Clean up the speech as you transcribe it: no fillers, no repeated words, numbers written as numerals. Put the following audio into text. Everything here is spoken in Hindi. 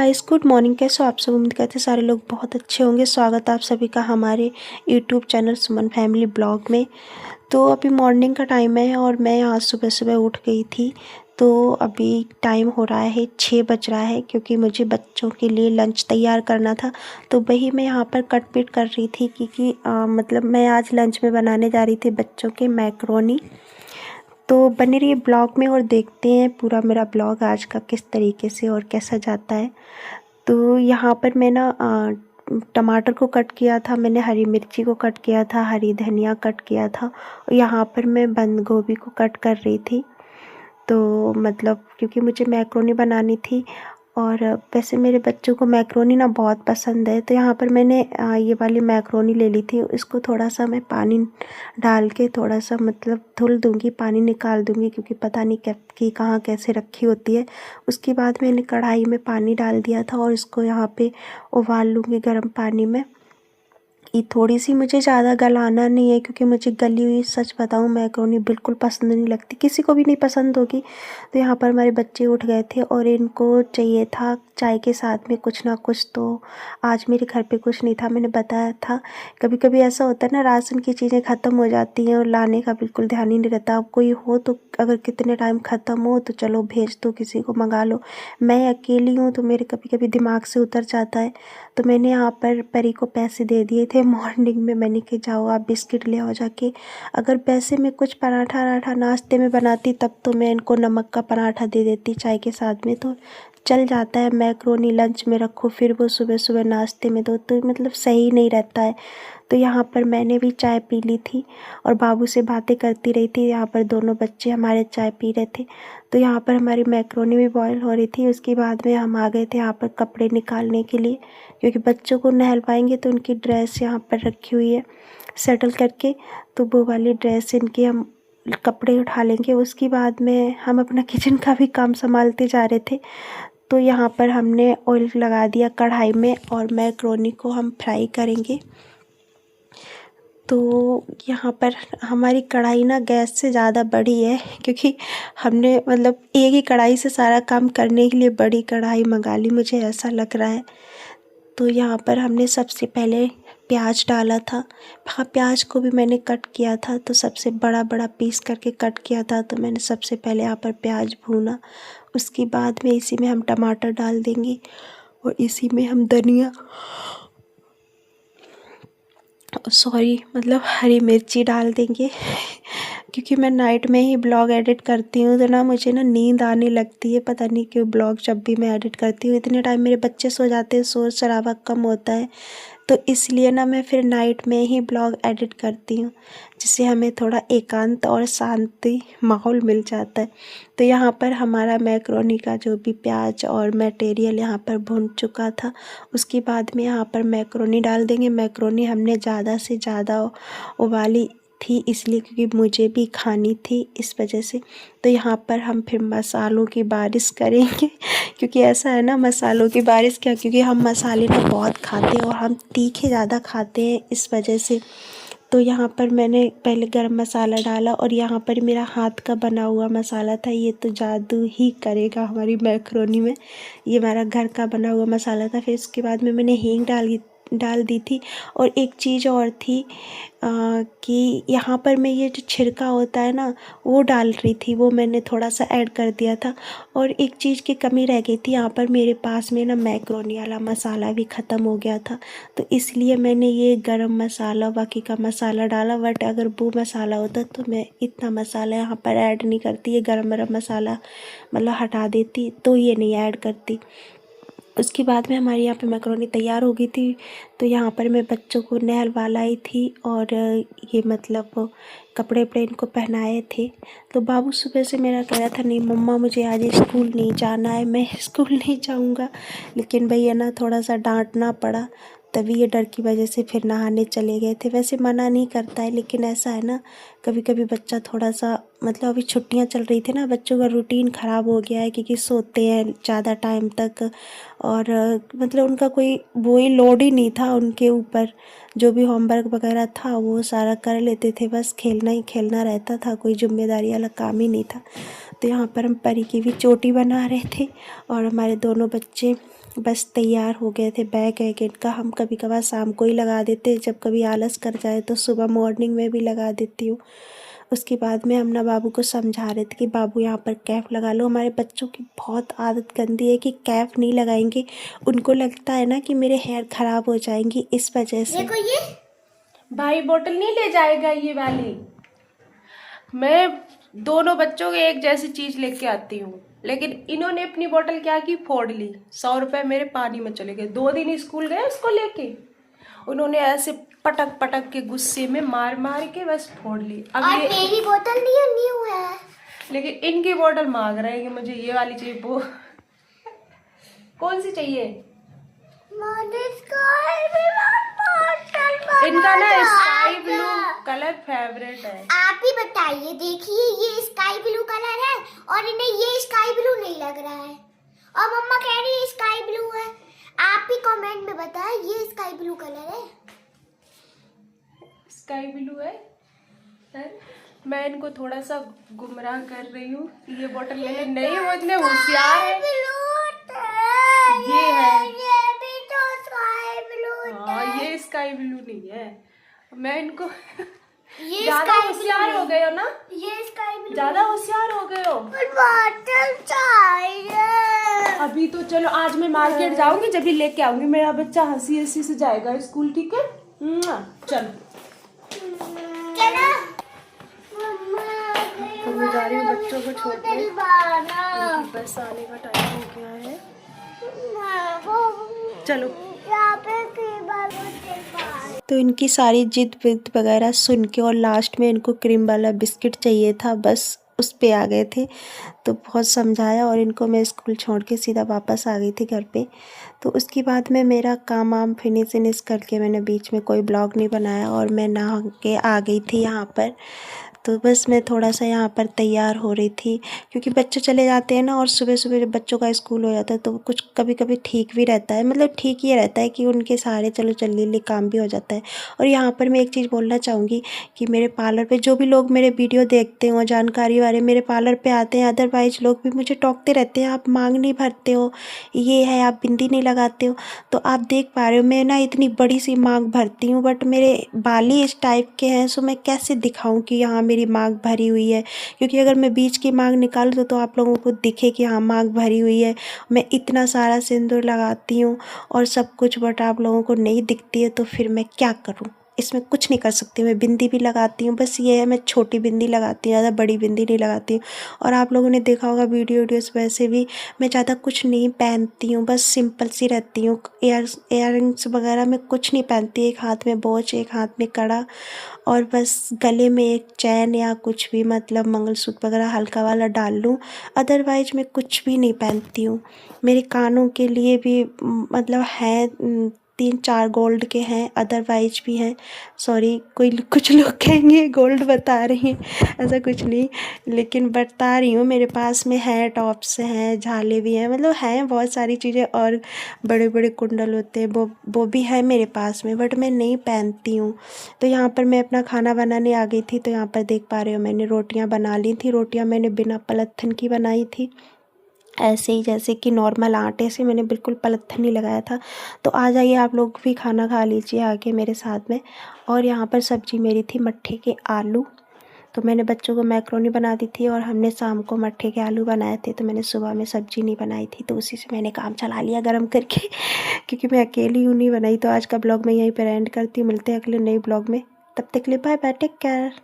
Guys, good morning. कैसे हो आप सब? उम्मीद करते हैं सारे लोग बहुत अच्छे होंगे। स्वागत है आप सभी का हमारे यूट्यूब चैनल सुमन फैमिली ब्लॉग में। तो अभी मॉर्निंग का टाइम है और मैं आज सुबह सुबह उठ गई थी। तो अभी टाइम हो रहा है 6 बज रहा है, क्योंकि मुझे बच्चों के लिए लंच तैयार करना था। तो वही मैं यहाँ पर कट पीट कर रही थी, क्योंकि मतलब मैं आज लंच में बनाने जा रही थी बच्चों के मैक्रोनी। तो बने रहिए ब्लॉग में और देखते हैं पूरा मेरा ब्लॉग आज का किस तरीके से और कैसा जाता है। तो यहाँ पर मैं ना टमाटर को कट किया था, मैंने हरी मिर्ची को कट किया था, हरी धनिया कट किया था, और यहाँ पर मैं बंद गोभी को कट कर रही थी। तो मतलब क्योंकि मुझे मैक्रोनी बनानी थी, और वैसे मेरे बच्चों को मैक्रोनी ना बहुत पसंद है। तो यहाँ पर मैंने ये वाली मैक्रोनी ले ली थी। इसको थोड़ा सा मैं पानी डाल के थोड़ा सा मतलब धुल दूँगी, पानी निकाल दूँगी, क्योंकि पता नहीं कि कहाँ कैसे रखी होती है। उसके बाद मैंने कढ़ाई में पानी डाल दिया था और इसको यहाँ पे उबाल लूँगी गर्म पानी में। ये थोड़ी सी मुझे ज़्यादा गलाना नहीं है, क्योंकि मुझे गली हुई, सच बताऊँ, मैक्रोनी बिल्कुल पसंद नहीं लगती, किसी को भी नहीं पसंद होगी। तो यहाँ पर हमारे बच्चे उठ गए थे और इनको चाहिए था चाय के साथ में कुछ ना कुछ। तो आज मेरे घर पे कुछ नहीं था, मैंने बताया था। कभी कभी ऐसा होता है ना, राशन की चीज़ें ख़त्म हो जाती हैं और लाने का बिल्कुल ध्यान ही नहीं रहता। अब कोई हो तो अगर कितने टाइम ख़त्म हो तो चलो भेज दो, किसी को मंगा लो। मैं अकेली हूँ तो मेरे कभी कभी दिमाग से उतर जाता है। तो मैंने यहाँ पर परी को पैसे दे दिए थे मॉर्निंग में। मैंने कि जाओ आप बिस्किट ले आओ जाके। अगर पैसे में कुछ पराठा वराठा नाश्ते में बनाती तब तो मैं इनको नमक का पराठा दे देती चाय के साथ में, तो चल जाता है। मैक्रोनी लंच में रखो, फिर वो सुबह सुबह नाश्ते में दो, तो मतलब सही नहीं रहता है। तो यहाँ पर मैंने भी चाय पी ली थी और बाबू से बातें करती रही थी। यहाँ पर दोनों बच्चे हमारे चाय पी रहे थे। तो यहाँ पर हमारी मैक्रोनी भी बॉयल हो रही थी। उसके बाद में हम आ गए थे यहाँ पर कपड़े निकालने के लिए, क्योंकि बच्चों को नहलवाएंगे तो उनकी ड्रेस यहाँ पर रखी हुई है सेटल करके। तो वो वाली ड्रेस इनकी हम कपड़े उठा लेंगे। उसके बाद में हम अपना किचन का भी काम संभालते जा रहे थे। तो यहाँ पर हमने ऑयल लगा दिया कढ़ाई में और मैक्रोनी को हम फ्राई करेंगे। तो यहाँ पर हमारी कढ़ाई ना गैस से ज़्यादा बड़ी है, क्योंकि हमने मतलब एक ही कढ़ाई से सारा काम करने के लिए बड़ी कढ़ाई मंगा ली, मुझे ऐसा लग रहा है। तो यहाँ पर हमने सबसे पहले प्याज डाला था। हाँ, प्याज को भी मैंने कट किया था, तो सबसे बड़ा बड़ा पीस करके कट किया था। तो मैंने सबसे पहले यहाँ पर प्याज भूना। उसके बाद में इसी में हम टमाटर डाल देंगे और इसी में हम धनिया, सॉरी मतलब हरी मिर्ची डाल देंगे। क्योंकि मैं नाइट में ही ब्लॉग एडिट करती हूँ, तो ना मुझे ना नींद आने लगती है, पता नहीं क्यों। ब्लॉग जब भी मैं एडिट करती हूँ इतने टाइम मेरे बच्चे सो जाते हैं, शोर शराबा कम होता है। तो इसलिए ना मैं फिर नाइट में ही ब्लॉग एडिट करती हूँ, जिससे हमें थोड़ा एकांत और शांति माहौल मिल जाता है। तो यहाँ पर हमारा मैक्रोनी का जो भी प्याज और मटेरियल यहाँ पर भुन चुका था। उसके बाद में यहाँ पर मैक्रोनी डाल देंगे। मैक्रोनी हमने ज़्यादा से ज़्यादा उबाली थी, इसलिए क्योंकि मुझे भी खानी थी, इस वजह से। तो यहाँ पर हम फिर मसालों की बारिश करेंगे। क्योंकि ऐसा है ना, मसालों की बारिश क्या, क्योंकि हम मसाले ना बहुत खाते हैं और हम तीखे ज़्यादा खाते हैं, इस वजह से। तो यहाँ पर मैंने पहले गरम मसाला डाला और यहाँ पर मेरा हाथ का बना हुआ मसाला था। ये तो जादू ही करेगा हमारी मैक्रोनी में। ये हमारा घर का बना हुआ मसाला था। फिर उसके बाद में मैंने हींग डाल दी थी। और एक चीज़ और थी कि यहाँ पर मैं ये जो छिड़का होता है ना, वो डाल रही थी, वो मैंने थोड़ा सा ऐड कर दिया था। और एक चीज़ की कमी रह गई थी, यहाँ पर मेरे पास में ना मैक्रोनी वाला मसाला भी ख़त्म हो गया था। तो इसलिए मैंने ये गरम मसाला बाकी का मसाला डाला। बट अगर वो मसाला होता तो मैं इतना मसाला यहाँ पर ऐड नहीं करती। ये गरम मसाला मतलब हटा देती, तो ये नहीं ऐड करती। उसके बाद में हमारे यहाँ पे मैक्रोनी तैयार हो गई थी। तो यहाँ पर मैं बच्चों को नहलवा लाई थी और ये मतलब कपड़े वपड़े इनको पहनाए थे। तो बाबू सुबह से मेरा कह रहा था, नहीं मम्मा मुझे आज स्कूल नहीं जाना है, मैं स्कूल नहीं जाऊँगा। लेकिन भैया ना थोड़ा सा डांटना पड़ा, तभी ये डर की वजह से फिर नहाने चले गए थे। वैसे मना नहीं करता है, लेकिन ऐसा है ना, कभी कभी बच्चा थोड़ा सा मतलब अभी छुट्टियां चल रही थी ना, बच्चों का रूटीन ख़राब हो गया है, क्योंकि सोते हैं ज़्यादा टाइम तक। और मतलब उनका कोई वही लोड ही नहीं था उनके ऊपर। जो भी होमवर्क वगैरह था वो सारा कर लेते थे, बस खेलना ही खेलना रहता था, कोई जिम्मेदारी वाला काम ही नहीं था। तो यहाँ पर हम परी की भी चोटी बना रहे थे और हमारे दोनों बच्चे बस तैयार हो गए थे। बैग है इनका हम कभी कभार शाम को ही लगा देते, जब कभी आलस कर जाए तो सुबह मॉर्निंग में भी लगा देती हूँ। उसके बाद में हम ना बाबू को समझा रहे थे कि बाबू यहाँ पर कैप लगा लो। हमारे बच्चों की बहुत आदत गंदी है कि कैप नहीं लगाएंगे, उनको लगता है ना कि मेरे हेयर ख़राब हो जाएंगी, इस वजह से। देखो ये भाई बोतल नहीं ले जाएगा ये वाली। मैं दोनों बच्चों के एक जैसी चीज लेके आती हूँ, लेकिन इन्होंने अपनी बोतल क्या की, फोड़ ली। 100 रुपए मेरे पानी में चले गए। 2 दिन स्कूल गए उसको लेके, उन्होंने ऐसे पटक पटक के गुस्से में मार मार के बस फोड़ ली। अब और ये मेरी बोतल न्यू है, लेकिन इनकी बोतल मांग रहे हैं कि मुझे ये वाली चाहिए। वो कौन सी चाहिए? इनका ना स्काई ब्लू कलर फेवरेट है। आप ही बताइए। देखिए ये स्काई ब्लू कलर है और इन्हें ये स्काई ब्लू नहीं लग रहा है, और मम्मा कह रही है स्काई ब्लू है। आप ही कमेंट में बताएं ये स्काई ब्लू कलर है। स्काई ब्लू है सर। मैं इनको थोड़ा सा गुमराह कर रही हूँ, ये बोतल ले नहीं, वो इतने होशियार है। ये है, ये भी तो स्काई ब्लू हाँ ये स्काई ब्लू नहीं है। मैं इनको ये ज्यादा होशियार हो गए हो ना, ये स्काई ब्लू ज्यादा होशियार हो गए हो। बोतल चाहिए। अभी तो चलो, आज मैं मार्केट जाऊंगी, जब भी लेके आऊंगी। मेरा बच्चा हंसी हंसी से जाएगा स्कूल, ठीक है? चलो चलो तो मैं जा रही हूँ बच्चों को छोड़ने, बस आने का टाइम हो गया है। चलो तो इनकी सारी जिद विद वगैरह सुन के और लास्ट में इनको क्रीम वाला बिस्किट चाहिए था, बस उस पे आ गए थे। तो बहुत समझाया और इनको मैं स्कूल छोड़ के सीधा वापस आ गई थी घर पे। तो उसके बाद में मेरा काम वाम फिनिश करके मैंने बीच में कोई ब्लॉग नहीं बनाया और मैं नहा के आ गई थी यहाँ पर। तो बस मैं थोड़ा सा यहाँ पर तैयार हो रही थी, क्योंकि बच्चे चले जाते हैं ना, और सुबह सुबह जब बच्चों का स्कूल हो जाता है तो कुछ कभी कभी ठीक भी रहता है, मतलब ठीक ही रहता है कि उनके सहारे चलो जल्दी जल्दी काम भी हो जाता है। और यहाँ पर मैं एक चीज़ बोलना चाहूँगी कि मेरे पार्लर पे जो भी लोग मेरे वीडियो देखते हो, जानकारी वाले मेरे पार्लर पे आते हैं, अदरवाइज लोग भी मुझे टोकते रहते हैं, आप मांग नहीं भरते हो, ये है आप बिंदी नहीं लगाते हो। तो आप देख पा रहे हो मैं ना इतनी बड़ी सी मांग भरती हूँ, बट मेरे बाल ही इस टाइप के हैं, सो मैं कैसे दिखाऊँ कि हाँ मेरी मांग भरी हुई है। क्योंकि अगर मैं बीच की मांग निकालूँ तो आप लोगों को दिखे कि हाँ मांग भरी हुई है। मैं इतना सारा सिंदूर लगाती हूँ और सब कुछ, बट आप लोगों को नहीं दिखती है, तो फिर मैं क्या करूँ? इसमें कुछ नहीं कर सकती। मैं बिंदी भी लगाती हूँ, बस ये है मैं छोटी बिंदी लगाती हूँ, ज़्यादा बड़ी बिंदी नहीं लगाती हूँ। और आप लोगों ने देखा होगा वीडियोज़, वैसे भी मैं ज़्यादा कुछ नहीं पहनती हूँ, बस सिंपल सी रहती हूँ। इयररिंग्स वगैरह में कुछ नहीं पहनती, एक हाथ में वॉच, एक हाथ में कड़ा, और बस गले में एक चैन या कुछ भी, मतलब मंगलसूत्र वगैरह हल्का वाला डाल लूँ, अदरवाइज मैं कुछ भी नहीं पहनती हूँ। मेरे कानों के लिए भी मतलब है 3-4 गोल्ड के हैं, अदरवाइज भी हैं। सॉरी, कुछ लोग कहेंगे गोल्ड बता रही हैं, ऐसा कुछ नहीं, लेकिन बता रही हूँ मेरे पास में है, टॉप्स हैं, झाले भी हैं, मतलब हैं बहुत सारी चीज़ें। और बड़े बड़े कुंडल होते हैं, वो भी है मेरे पास में, बट मैं नहीं पहनती हूँ। तो यहाँ पर मैं अपना खाना बनाने आ गई थी। तो यहाँ पर देख पा रहे हो मैंने रोटियाँ बना ली थी। रोटियाँ मैंने बिना पलत्थन की बनाई थी, ऐसे ही जैसे कि नॉर्मल आटे से, मैंने बिल्कुल पलत्थन नहीं लगाया था। तो आ जाइए आप लोग भी खाना खा लीजिए आके मेरे साथ में। और यहाँ पर सब्ज़ी मेरी थी मट्ठे के आलू। तो मैंने बच्चों को मैक्रोनी बना दी थी और हमने शाम को मट्ठे के आलू बनाए थे। तो मैंने सुबह में सब्ज़ी नहीं बनाई थी, तो उसी से मैंने काम चला लिया गरम करके क्योंकि मैं अकेली हूँ, नहीं बनाई। तो आज का ब्लॉग मैं यहीं पर एंड करती हूँ, मिलते हैं अगले नए ब्लॉग में। तब तक के लिए बाय बाय, टेक केयर।